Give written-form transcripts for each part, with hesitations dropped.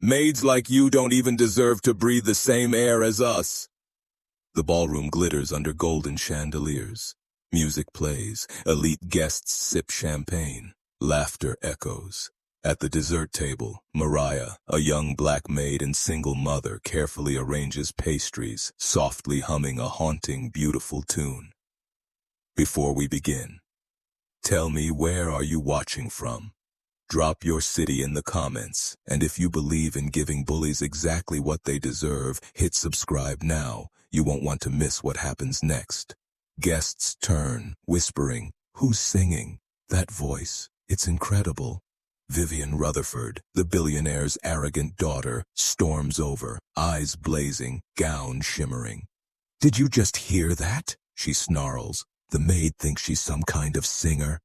Maids like you don't even deserve to breathe the same air as us. The ballroom glitters under golden chandeliers. Music plays, elite guests sip champagne. Laughter echoes. At the dessert table, Mariah, a young black maid and single mother, carefully arranges pastries, softly humming a haunting, beautiful tune. Before we begin, tell me, where are you watching from? Drop your city in the comments, and if you believe in giving bullies exactly what they deserve, hit subscribe now. You won't want to miss what happens next. Guests turn, whispering, "Who's singing? That voice, it's incredible." Vivian Rutherford, the billionaire's arrogant daughter, storms over, eyes blazing, gown shimmering. "Did you just hear that?" she snarls. "The maid thinks she's some kind of singer."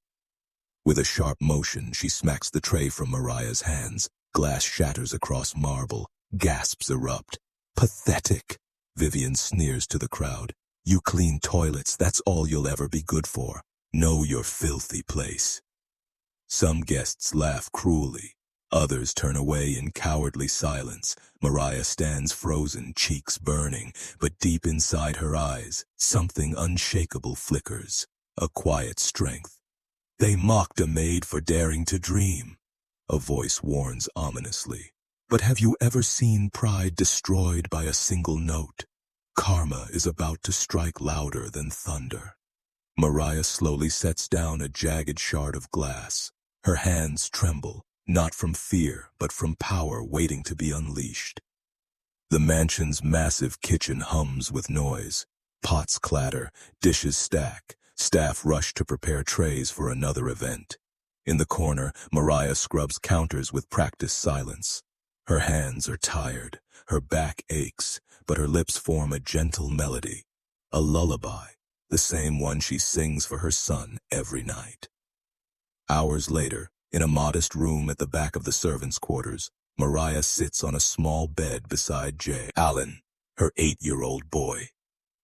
With a sharp motion, she smacks the tray from Mariah's hands. Glass shatters across marble. Gasps erupt. "Pathetic." Vivian sneers to the crowd. "You clean toilets, that's all you'll ever be good for. Know your filthy place." Some guests laugh cruelly. Others turn away in cowardly silence. Mariah stands frozen, cheeks burning, but deep inside her eyes, something unshakable flickers. A quiet strength. "They mocked a maid for daring to dream," a voice warns ominously. "But have you ever seen pride destroyed by a single note? Karma is about to strike louder than thunder." Mariah slowly sets down a jagged shard of glass. Her hands tremble, not from fear, but from power waiting to be unleashed. The mansion's massive kitchen hums with noise. Pots clatter, dishes stack. Staff rush to prepare trays for another event. In the corner, Mariah scrubs counters with practiced silence. Her hands are tired, her back aches, but her lips form a gentle melody. A lullaby, the same one she sings for her son every night. Hours later, in a modest room at the back of the servants' quarters, Mariah sits on a small bed beside Jay Allen, her 8-year-old boy.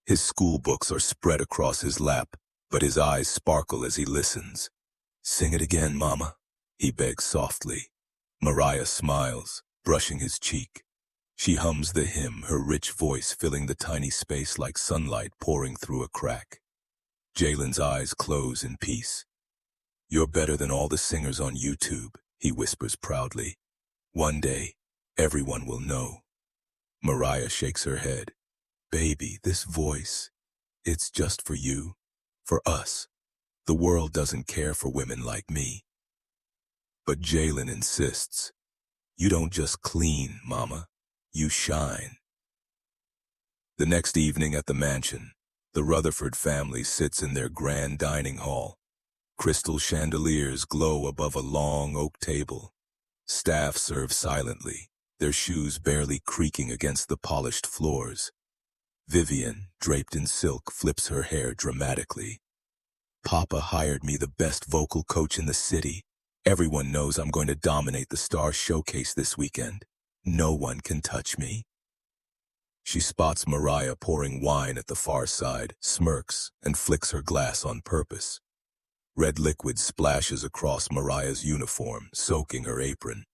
His school books are spread across his lap, but his eyes sparkle as he listens. "Sing it again, Mama," he begs softly. Mariah smiles, brushing his cheek. She hums the hymn, her rich voice filling the tiny space like sunlight pouring through a crack. Jalen's eyes close in peace. "You're better than all the singers on YouTube," he whispers proudly. "One day, everyone will know." Mariah shakes her head. "Baby, this voice, it's just for you. For us. The world doesn't care for women like me." But Jalen insists. "You don't just clean, Mama. You shine." The next evening at the mansion, the Rutherford family sits in their grand dining hall. Crystal chandeliers glow above a long oak table. Staff serve silently, their shoes barely creaking against the polished floors. Vivian, draped in silk, flips her hair dramatically. "Papa hired me the best vocal coach in the city. Everyone knows I'm going to dominate the Star Showcase this weekend. No one can touch me." She spots Mariah pouring wine at the far side, smirks, and flicks her glass on purpose. Red liquid splashes across Mariah's uniform, soaking her apron.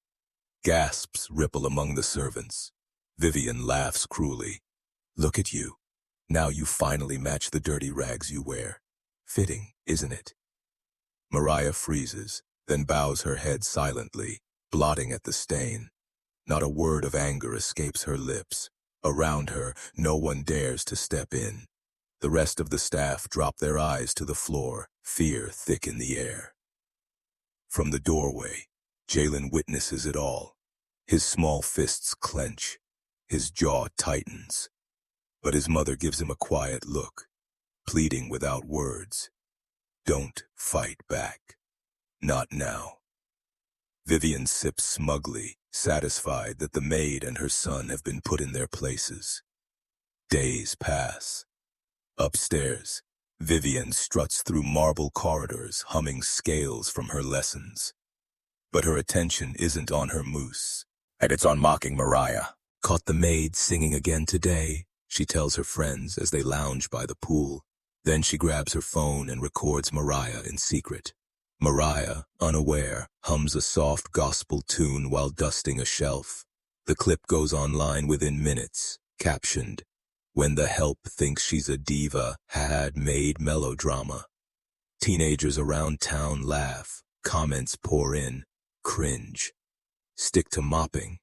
Gasps ripple among the servants. Vivian laughs cruelly. "Look at you. Now you finally match the dirty rags you wear. Fitting, isn't it?" Mariah freezes, then bows her head silently, blotting at the stain. Not a word of anger escapes her lips. Around her, no one dares to step in. The rest of the staff drop their eyes to the floor, fear thick in the air. From the doorway, Jalen witnesses it all. His small fists clench. His jaw tightens. But his mother gives him a quiet look, pleading without words. "Don't fight back. Not now." Vivian sips smugly, satisfied that the maid and her son have been put in their places. Days pass. Upstairs, Vivian struts through marble corridors, humming scales from her lessons. But her attention isn't on her mousse, and it's on mocking Mariah. "Caught the maid singing again today," she tells her friends as they lounge by the pool. Then she grabs her phone and records Mariah in secret. Mariah, unaware, hums a soft gospel tune while dusting a shelf. The clip goes online within minutes, captioned, "When the help thinks she's a diva, had made melodrama." Teenagers around town laugh, comments pour in, cringe. Stick to mopping.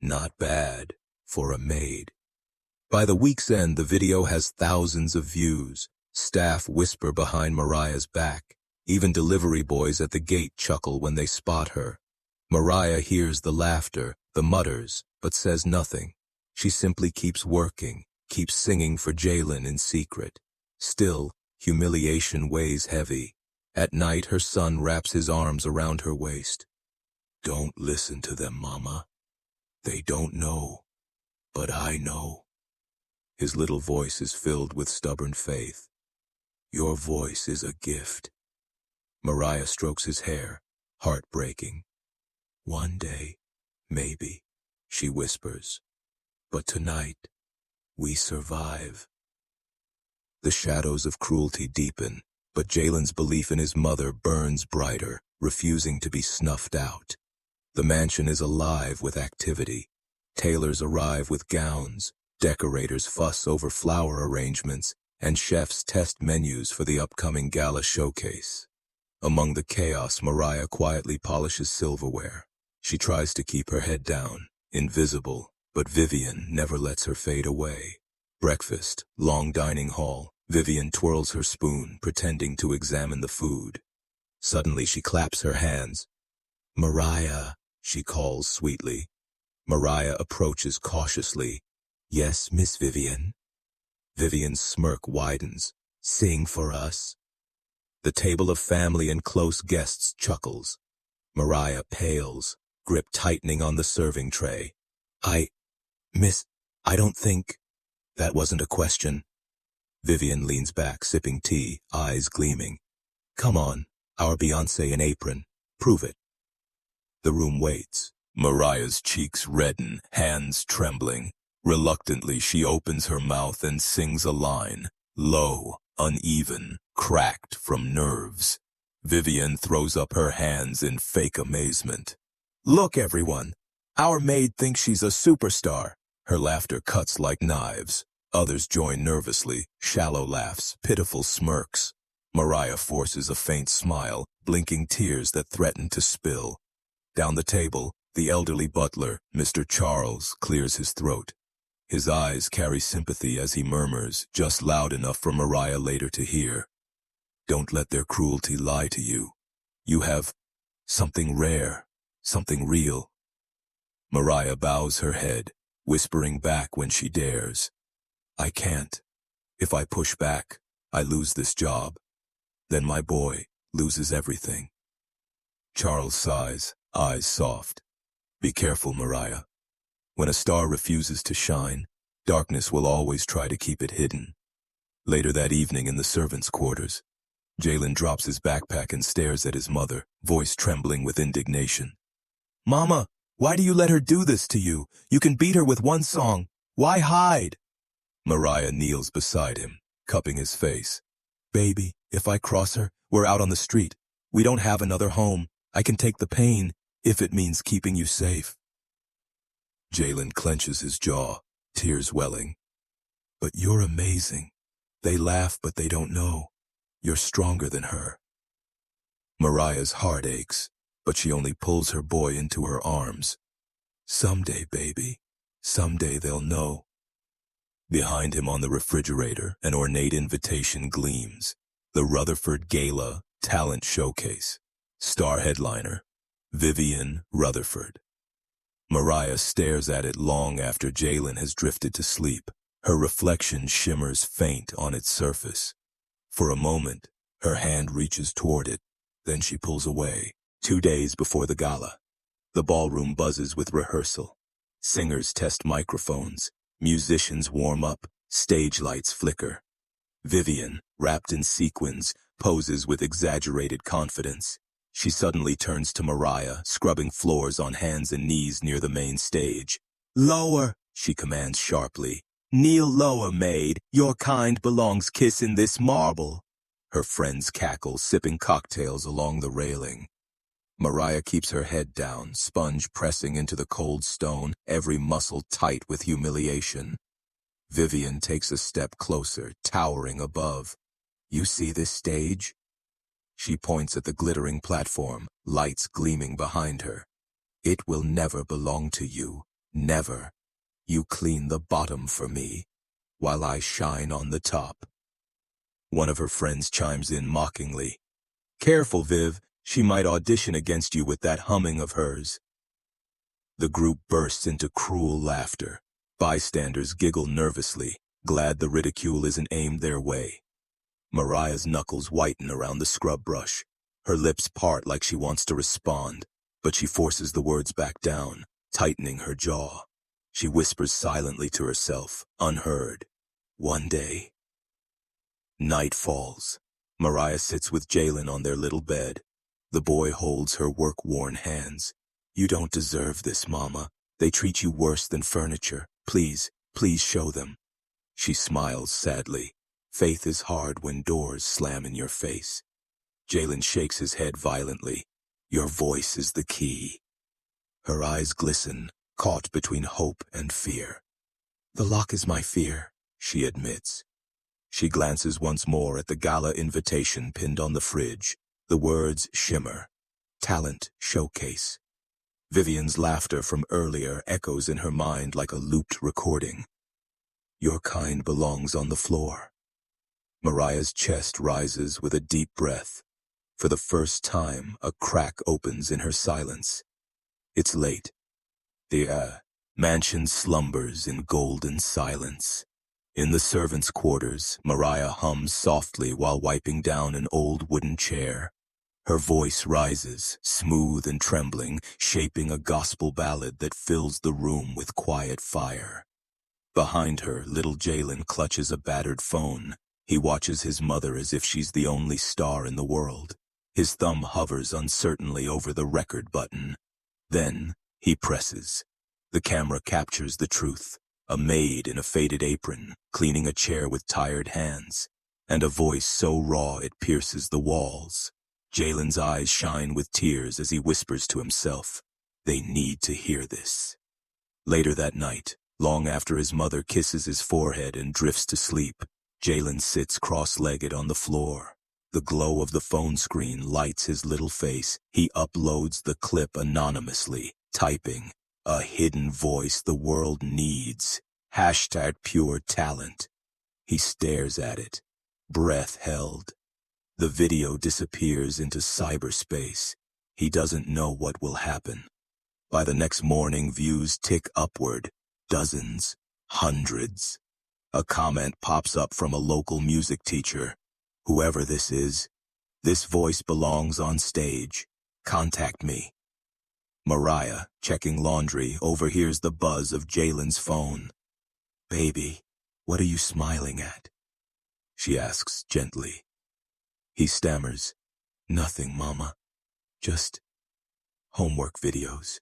Not bad for a maid. By the week's end, the video has thousands of views. Staff whisper behind Mariah's back. Even delivery boys at the gate chuckle when they spot her. Mariah hears the laughter, the mutters, but says nothing. She simply keeps working, keeps singing for Jalen in secret. Still, humiliation weighs heavy. At night, her son wraps his arms around her waist. "Don't listen to them, Mama. They don't know, but I know." His little voice is filled with stubborn faith. "Your voice is a gift." Mariah strokes his hair, heartbreaking. "One day, maybe," she whispers. "But tonight, we survive." The shadows of cruelty deepen, but Jalen's belief in his mother burns brighter, refusing to be snuffed out. The mansion is alive with activity. Tailors arrive with gowns, decorators fuss over flower arrangements, and chefs test menus for the upcoming gala showcase. Among the chaos, Mariah quietly polishes silverware. She tries to keep her head down, invisible, but Vivian never lets her fade away. Breakfast, long dining hall. Vivian twirls her spoon, pretending to examine the food. Suddenly she claps her hands. "Mariah," she calls sweetly. Mariah approaches cautiously. "Yes, Miss Vivian." Vivian's smirk widens. "Sing for us." The table of family and close guests chuckles. Mariah pales, grip tightening on the serving tray. Miss, I don't think." "That wasn't a question." Vivian leans back, sipping tea, eyes gleaming. "Come on, our Beyoncé in apron. Prove it." The room waits. Mariah's cheeks redden, hands trembling. Reluctantly, she opens her mouth and sings a line, low, uneven, cracked from nerves. Vivian throws up her hands in fake amazement. "Look, everyone! Our maid thinks she's a superstar." Her laughter cuts like knives. Others join nervously, shallow laughs, pitiful smirks. Mariah forces a faint smile, blinking tears that threaten to spill. Down the table, the elderly butler, Mr. Charles, clears his throat. His eyes carry sympathy as he murmurs, just loud enough for Mariah later to hear. "Don't let their cruelty lie to you. You have something rare, something real." Mariah bows her head, whispering back when she dares. "I can't. If I push back, I lose this job. Then my boy loses everything." Charles sighs, eyes soft. "Be careful, Mariah. When a star refuses to shine, darkness will always try to keep it hidden." Later that evening in the servants' quarters, Jalen drops his backpack and stares at his mother, voice trembling with indignation. "Mama, why do you let her do this to you? You can beat her with one song. Why hide?" Mariah kneels beside him, cupping his face. "Baby, if I cross her, we're out on the street. We don't have another home. I can take the pain, if it means keeping you safe." Jalen clenches his jaw, tears welling. "But you're amazing. They laugh, but they don't know. You're stronger than her." Mariah's heart aches, but she only pulls her boy into her arms. "Someday, baby. Someday they'll know." Behind him on the refrigerator, an ornate invitation gleams. The Rutherford Gala Talent Showcase. Star headliner, Vivian Rutherford. Mariah stares at it long after Jalen has drifted to sleep. Her reflection shimmers faint on its surface. For a moment, her hand reaches toward it, then she pulls away. 2 days before the gala, the ballroom buzzes with rehearsal. Singers test microphones. Musicians warm up, stage lights flicker. Vivian, wrapped in sequins, poses with exaggerated confidence. She suddenly turns to Mariah, scrubbing floors on hands and knees near the main stage. "Lower," she commands sharply. "Kneel lower, maid. Your kind belongs kissing this marble." Her friends cackle, sipping cocktails along the railing. Mariah keeps her head down, sponge pressing into the cold stone, every muscle tight with humiliation. Vivian takes a step closer, towering above. You see this stage? She points at the glittering platform, lights gleaming behind her. It will never belong to you. Never. You clean the bottom for me, while I shine on the top. One of her friends chimes in mockingly. Careful, Viv. She might audition against you with that humming of hers. The group bursts into cruel laughter. Bystanders giggle nervously, glad the ridicule isn't aimed their way. Mariah's knuckles whiten around the scrub brush. Her lips part like she wants to respond, but she forces the words back down, tightening her jaw. She whispers silently to herself, unheard. One day. Night falls. Mariah sits with Jalen on their little bed. The boy holds her work-worn hands. You don't deserve this, Mama. They treat you worse than furniture. Please, please show them. She smiles sadly. Faith is hard when doors slam in your face. Jalen shakes his head violently. Your voice is the key. Her eyes glisten, caught between hope and fear. The lock is my fear, she admits. She glances once more at the gala invitation pinned on the fridge. The words shimmer. Talent showcase. Vivian's laughter from earlier echoes in her mind like a looped recording. Your kind belongs on the floor. Mariah's chest rises with a deep breath. For the first time, a crack opens in her silence. It's late. The mansion slumbers in golden silence. In the servants' quarters, Mariah hums softly while wiping down an old wooden chair. Her voice rises, smooth and trembling, shaping a gospel ballad that fills the room with quiet fire. Behind her, little Jalen clutches a battered phone. He watches his mother as if she's the only star in the world. His thumb hovers uncertainly over the record button. Then, he presses. The camera captures the truth. A maid in a faded apron, cleaning a chair with tired hands, and a voice so raw it pierces the walls. Jalen's eyes shine with tears as he whispers to himself, they need to hear this. Later that night, long after his mother kisses his forehead and drifts to sleep, Jalen sits cross-legged on the floor. The glow of the phone screen lights his little face. He uploads the clip anonymously, typing, a hidden voice the world needs. Hashtag pure talent. He stares at it, breath held. The video disappears into cyberspace. He doesn't know what will happen. By the next morning, views tick upward. Dozens, hundreds. A comment pops up from a local music teacher. Whoever this is, this voice belongs on stage. Contact me. Mariah, checking laundry, overhears the buzz of Jalen's phone. Baby, what are you smiling at? She asks gently. He stammers, nothing, Mama. Just homework videos.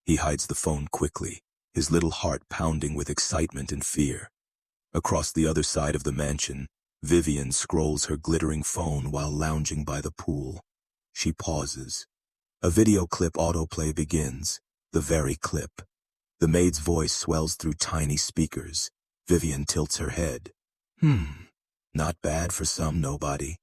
He hides the phone quickly, his little heart pounding with excitement and fear. Across the other side of the mansion, Vivian scrolls her glittering phone while lounging by the pool. She pauses. A video clip autoplay begins, the very clip. The maid's voice swells through tiny speakers. Vivian tilts her head. Not bad for some nobody.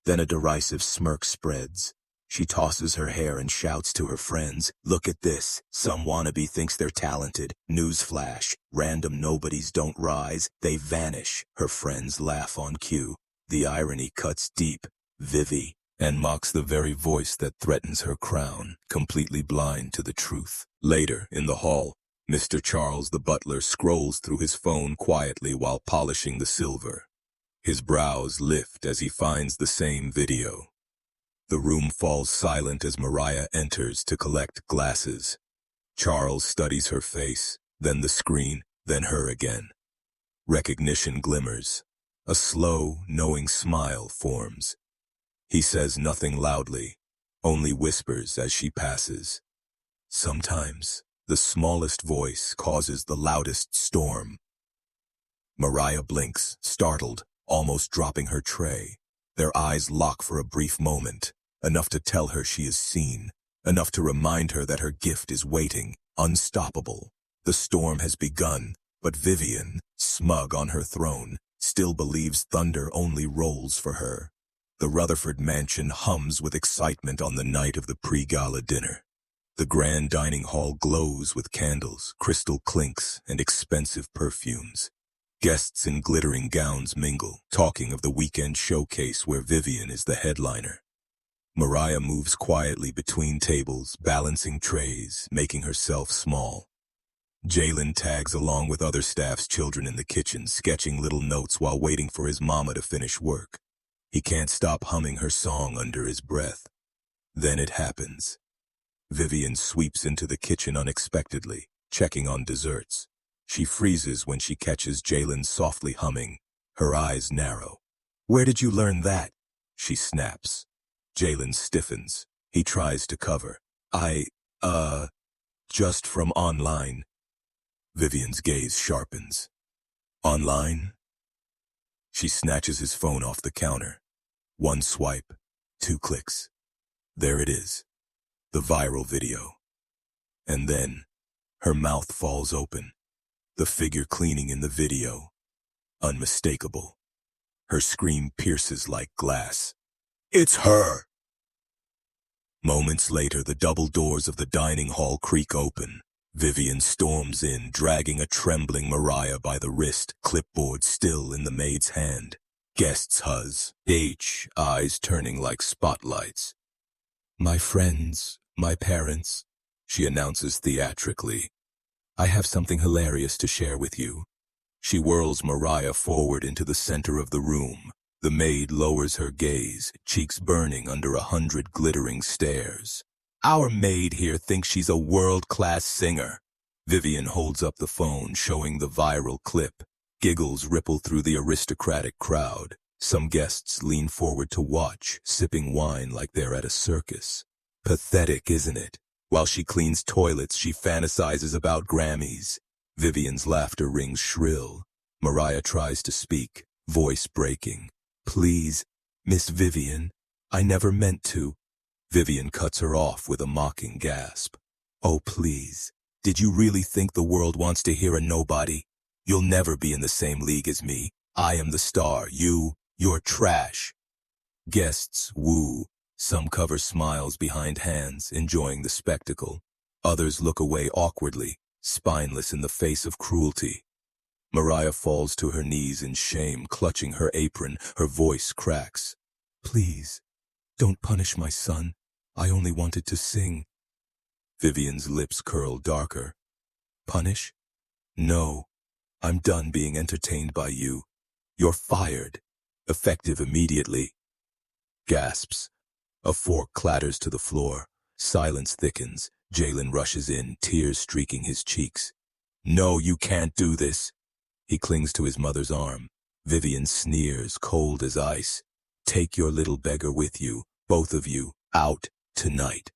Then a derisive smirk spreads. She tosses her hair and shouts to her friends, look at this. Some wannabe thinks they're talented. Newsflash. Random nobodies don't rise. They vanish. Her friends laugh on cue. The irony cuts deep. Vivi. And mocks the very voice that threatens her crown, completely blind to the truth. Later, in the hall, Mr. Charles the butler scrolls through his phone quietly while polishing the silver. His brows lift as he finds the same video. The room falls silent as Mariah enters to collect glasses. Charles studies her face, then the screen, then her again. Recognition glimmers. A slow, knowing smile forms. He says nothing loudly, only whispers as she passes. Sometimes, the smallest voice causes the loudest storm. Mariah blinks, startled, almost dropping her tray. Their eyes lock for a brief moment. enough to tell her she is seen, enough to remind her that her gift is waiting, unstoppable. The storm has begun, but Vivian, smug on her throne, still believes thunder only rolls for her. The Rutherford mansion hums with excitement on the night of the pre-gala dinner. The grand dining hall glows with candles, crystal clinks, and expensive perfumes. Guests in glittering gowns mingle, talking of the weekend showcase where Vivian is the headliner. Mariah moves quietly between tables, balancing trays, making herself small. Jalen tags along with other staff's children in the kitchen, sketching little notes while waiting for his mama to finish work. He can't stop humming her song under his breath. Then it happens. Vivian sweeps into the kitchen unexpectedly, checking on desserts. She freezes when she catches Jalen softly humming. Her eyes narrow. "Where did you learn that?" she snaps. Jalen stiffens. He tries to cover. Just from online." Vivian's gaze sharpens. "Online?" She snatches his phone off the counter. One swipe, 2 clicks. There it is. The viral video. And then, her mouth falls open. The figure cleaning in the video. Unmistakable. Her scream pierces like glass. "It's her!" Moments later, the double doors of the dining hall creak open. Vivian storms in, dragging a trembling Mariah by the wrist, clipboard still in the maid's hand. Guests huzz, eyes turning like spotlights. "My friends, my parents," she announces theatrically. "I have something hilarious to share with you." She whirls Mariah forward into the center of the room. The maid lowers her gaze, cheeks burning under 100 glittering stares. "Our maid here thinks she's a world-class singer." Vivian holds up the phone, showing the viral clip. Giggles ripple through the aristocratic crowd. Some guests lean forward to watch, sipping wine like they're at a circus. Pathetic, isn't it? While she cleans toilets, she fantasizes about Grammys. Vivian's laughter rings shrill. Mariah tries to speak, voice breaking. "Please, Miss Vivian, I never meant to." Vivian cuts her off with a mocking gasp. "Oh, please. Did you really think the world wants to hear a nobody? You'll never be in the same league as me. I am the star. You're trash." Guests woo. Some cover smiles behind hands, enjoying the spectacle. Others look away awkwardly, spineless in the face of cruelty. Mariah falls to her knees in shame, clutching her apron. Her voice cracks. "Please, don't punish my son. I only wanted to sing." Vivian's lips curl darker. "Punish? No. I'm done being entertained by you. You're fired. Effective immediately." Gasps. A fork clatters to the floor. Silence thickens. Jalen rushes in, tears streaking his cheeks. "No, you can't do this." He clings to his mother's arm. Vivian sneers, cold as ice. "Take your little beggar with you, both of you, out, tonight."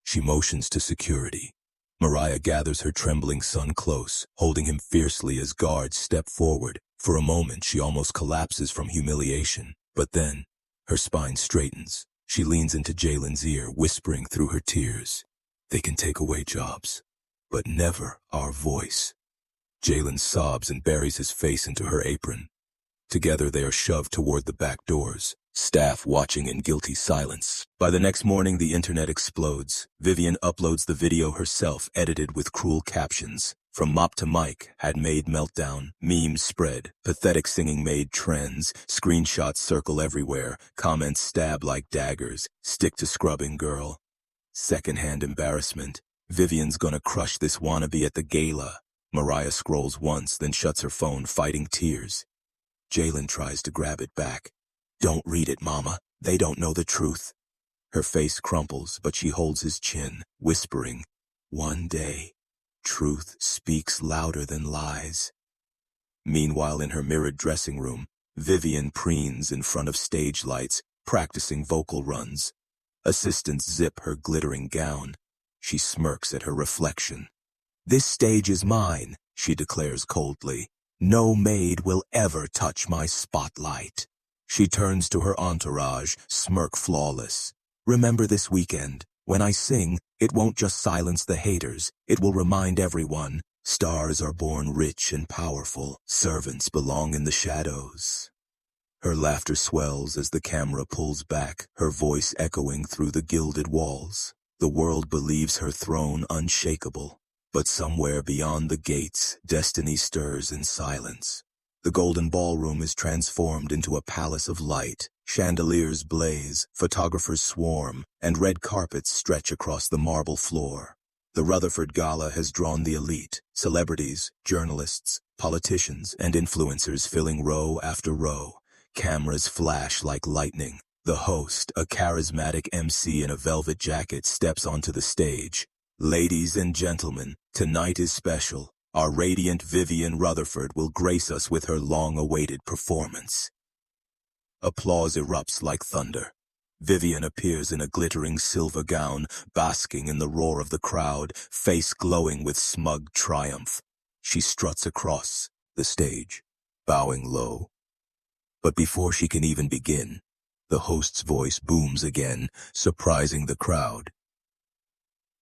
She motions to security. Mariah gathers her trembling son close, holding him fiercely as guards step forward. For a moment, she almost collapses from humiliation. But then, her spine straightens. She leans into Jalen's ear, whispering through her tears. "They can take away jobs, but never our voice." Jalen sobs and buries his face into her apron. Together they are shoved toward the back doors, staff watching in guilty silence. By the next morning, the internet explodes. Vivian uploads the video herself, edited with cruel captions. From mop to mic, had Maid meltdown, memes spread, pathetic singing Maid trends, screenshots circle everywhere, comments stab like daggers, stick to scrubbing girl. Secondhand embarrassment. Vivian's gonna crush this wannabe at the gala. Mariah scrolls once, then shuts her phone, fighting tears. Jalen tries to grab it back. "Don't read it, Mama. They don't know the truth." Her face crumples, but she holds his chin, whispering, "One day, truth speaks louder than lies." Meanwhile, in her mirrored dressing room, Vivian preens in front of stage lights, practicing vocal runs. Assistants zip her glittering gown. She smirks at her reflection. "This stage is mine," she declares coldly. "No maid will ever touch my spotlight." She turns to her entourage, smirk flawless. Remember this weekend, when I sing, it won't just silence the haters, it will remind everyone, stars are born rich and powerful, servants belong in the shadows. Her laughter swells as the camera pulls back, her voice echoing through the gilded walls. The world believes her throne unshakable, but somewhere beyond the gates, destiny stirs in silence. The golden ballroom is transformed into a palace of light. Chandeliers blaze, photographers swarm, and red carpets stretch across the marble floor. The Rutherford Gala has drawn the elite, celebrities, journalists, politicians, and influencers filling row after row. Cameras flash like lightning. The host, a charismatic MC in a velvet jacket, steps onto the stage. Ladies and gentlemen, tonight is special. Our radiant Vivian Rutherford will grace us with her long-awaited performance. Applause erupts like thunder. Vivian appears in a glittering silver gown, basking in the roar of the crowd, face glowing with smug triumph. She struts across the stage, bowing low. But before she can even begin, the host's voice booms again, surprising the crowd.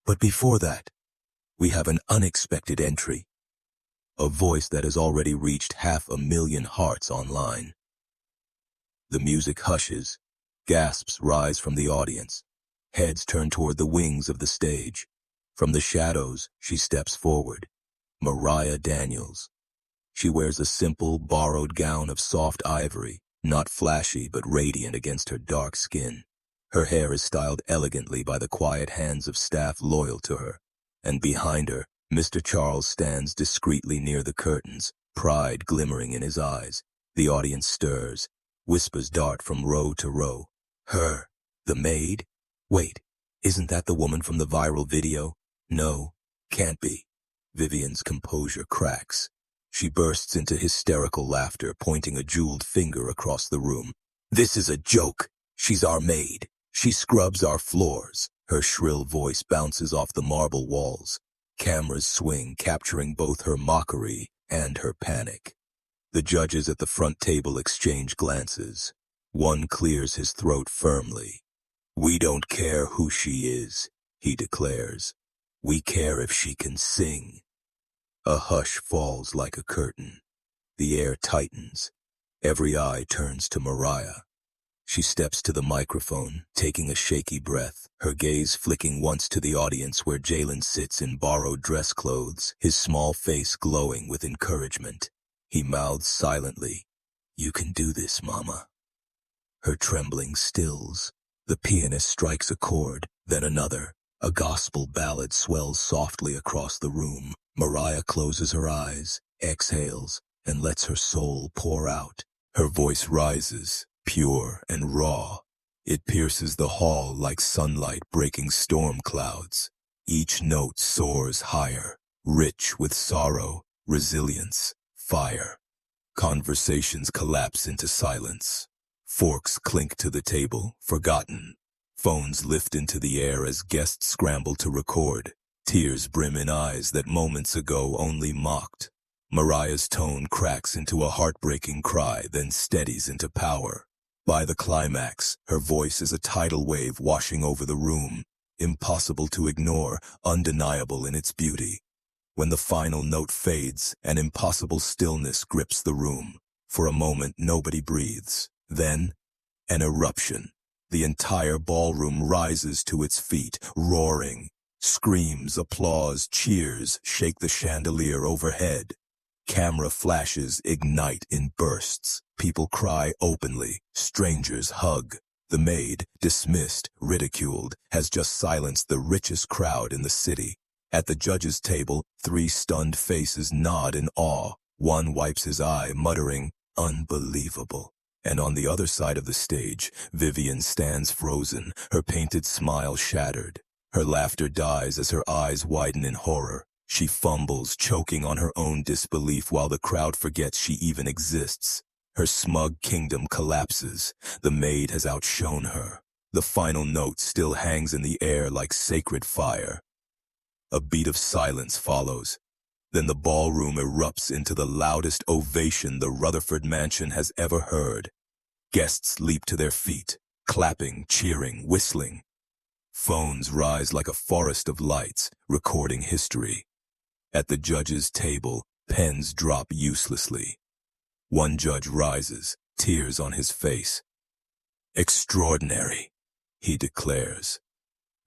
But before that, we have an unexpected entry. A voice that has already reached 500,000 hearts online. The music hushes, gasps rise from the audience, heads turn toward the wings of the stage. From the shadows, she steps forward. Mariah Daniels. She wears a simple, borrowed gown of soft ivory, not flashy but radiant against her dark skin. Her hair is styled elegantly by the quiet hands of staff loyal to her, and behind her, Mr. Charles stands discreetly near the curtains, pride glimmering in his eyes. The audience stirs, whispers dart from row to row. Her, the maid? Wait, isn't that the woman from the viral video? No, can't be. Vivian's composure cracks. She bursts into hysterical laughter, pointing a jeweled finger across the room. This is a joke. She's our maid. She scrubs our floors. Her shrill voice bounces off the marble walls. Cameras swing, capturing both her mockery and her panic. The judges at the front table exchange glances. One clears his throat firmly. We don't care who she is, he declares. We care if she can sing. A hush falls like a curtain. The air tightens. Every eye turns to Mariah. She steps to the microphone, taking a shaky breath, her gaze flicking once to the audience where Jalen sits in borrowed dress clothes, his small face glowing with encouragement. He mouths silently, "You can do this, Mama." Her trembling stills. The pianist strikes a chord, then another. A gospel ballad swells softly across the room. Mariah closes her eyes, exhales, and lets her soul pour out. Her voice rises, pure and raw. It pierces the hall like sunlight breaking storm clouds. Each note soars higher, rich with sorrow, resilience, fire. Conversations collapse into silence. Forks clink to the table, forgotten. Phones lift into the air as guests scramble to record. Tears brim in eyes that moments ago only mocked. Mariah's tone cracks into a heartbreaking cry, then steadies into power. By the climax, her voice is a tidal wave washing over the room, impossible to ignore, undeniable in its beauty. When the final note fades, an impossible stillness grips the room. For a moment, nobody breathes. Then, an eruption. The entire ballroom rises to its feet, roaring. Screams, applause, cheers shake the chandelier overhead. Camera flashes ignite in bursts. People cry openly. Strangers hug. The maid, dismissed, ridiculed, has just silenced the richest crowd in the city. At the judges' table, 3 stunned faces nod in awe. One wipes his eye, muttering, "Unbelievable." And on the other side of the stage, Vivian stands frozen, her painted smile shattered. Her laughter dies as her eyes widen in horror. She fumbles, choking on her own disbelief while the crowd forgets she even exists. Her smug kingdom collapses. The maid has outshone her. The final note still hangs in the air like sacred fire. A beat of silence follows. Then the ballroom erupts into the loudest ovation the Rutherford mansion has ever heard. Guests leap to their feet, clapping, cheering, whistling. Phones rise like a forest of lights, recording history. At the judge's table, pens drop uselessly. One judge rises, tears on his face. "Extraordinary," he declares.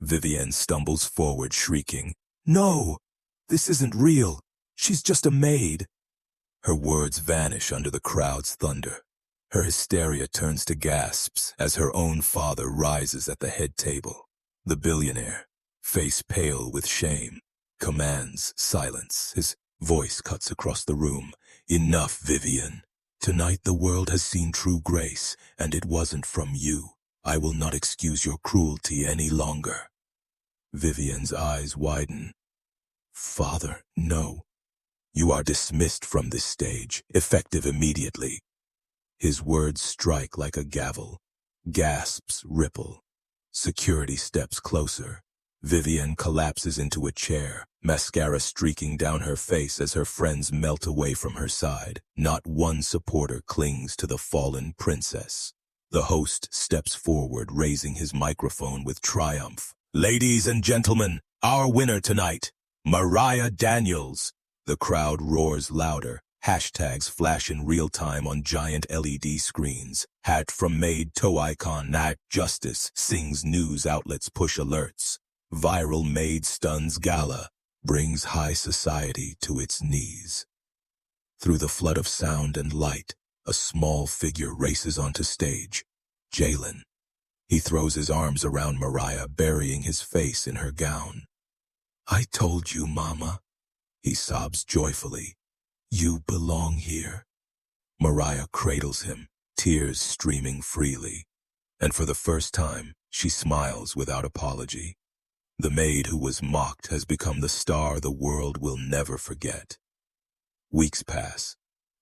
Vivienne stumbles forward, shrieking, "No! This isn't real! She's just a maid!" Her words vanish under the crowd's thunder. Her hysteria turns to gasps as her own father rises at the head table. The billionaire, face pale with shame, commands silence. His voice cuts across the room. "Enough, Vivienne. Tonight the world has seen true grace, and it wasn't from you. I will not excuse your cruelty any longer." Vivienne's eyes widen. "Father, no. You are dismissed from this stage, effective immediately." His words strike like a gavel. Gasps ripple. Security steps closer. Vivienne collapses into a chair, mascara streaking down her face as her friends melt away from her side. Not one supporter clings to the fallen princess. The host steps forward, raising his microphone with triumph. "Ladies and gentlemen, our winner tonight, Mariah Daniels." The crowd roars louder. Hashtags flash in real time on giant LED screens. Hat from Maid toe icon Nat Justice sings, news outlets push alerts. Viral Maid stuns gala, brings high society to its knees. Through the flood of sound and light, a small figure races onto stage. Jalen. He throws his arms around Mariah, burying his face in her gown. "I told you, Mama," he sobs joyfully. "You belong here." Mariah cradles him, tears streaming freely. And for the first time, she smiles without apology. The maid who was mocked has become the star the world will never forget. Weeks pass.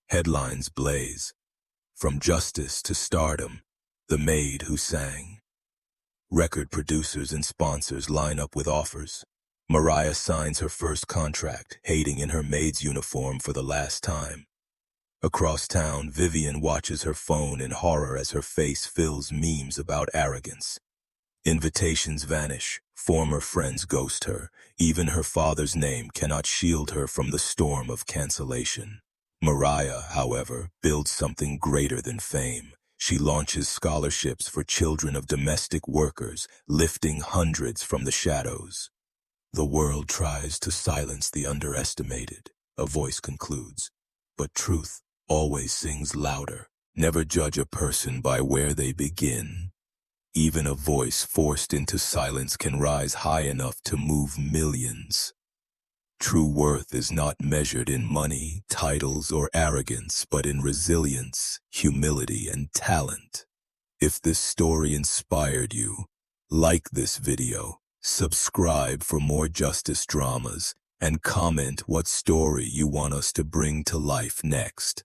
Headlines blaze. From justice to stardom, the maid who sang. Record producers and sponsors line up with offers. Mariah signs her first contract, hating in her maid's uniform for the last time. Across town, Vivienne watches her phone in horror as her face fills memes about arrogance. Invitations vanish, former friends ghost her. Even her father's name cannot shield her from the storm of cancellation. Mariah, however, builds something greater than fame. She launches scholarships for children of domestic workers, lifting hundreds from the shadows. "The world tries to silence the underestimated," a voice concludes. "But truth always sings louder. Never judge a person by where they begin. Even a voice forced into silence can rise high enough to move millions." True worth is not measured in money, titles, or arrogance, but in resilience, humility, and talent. If this story inspired you, like this video, subscribe for more justice dramas, and comment what story you want us to bring to life next.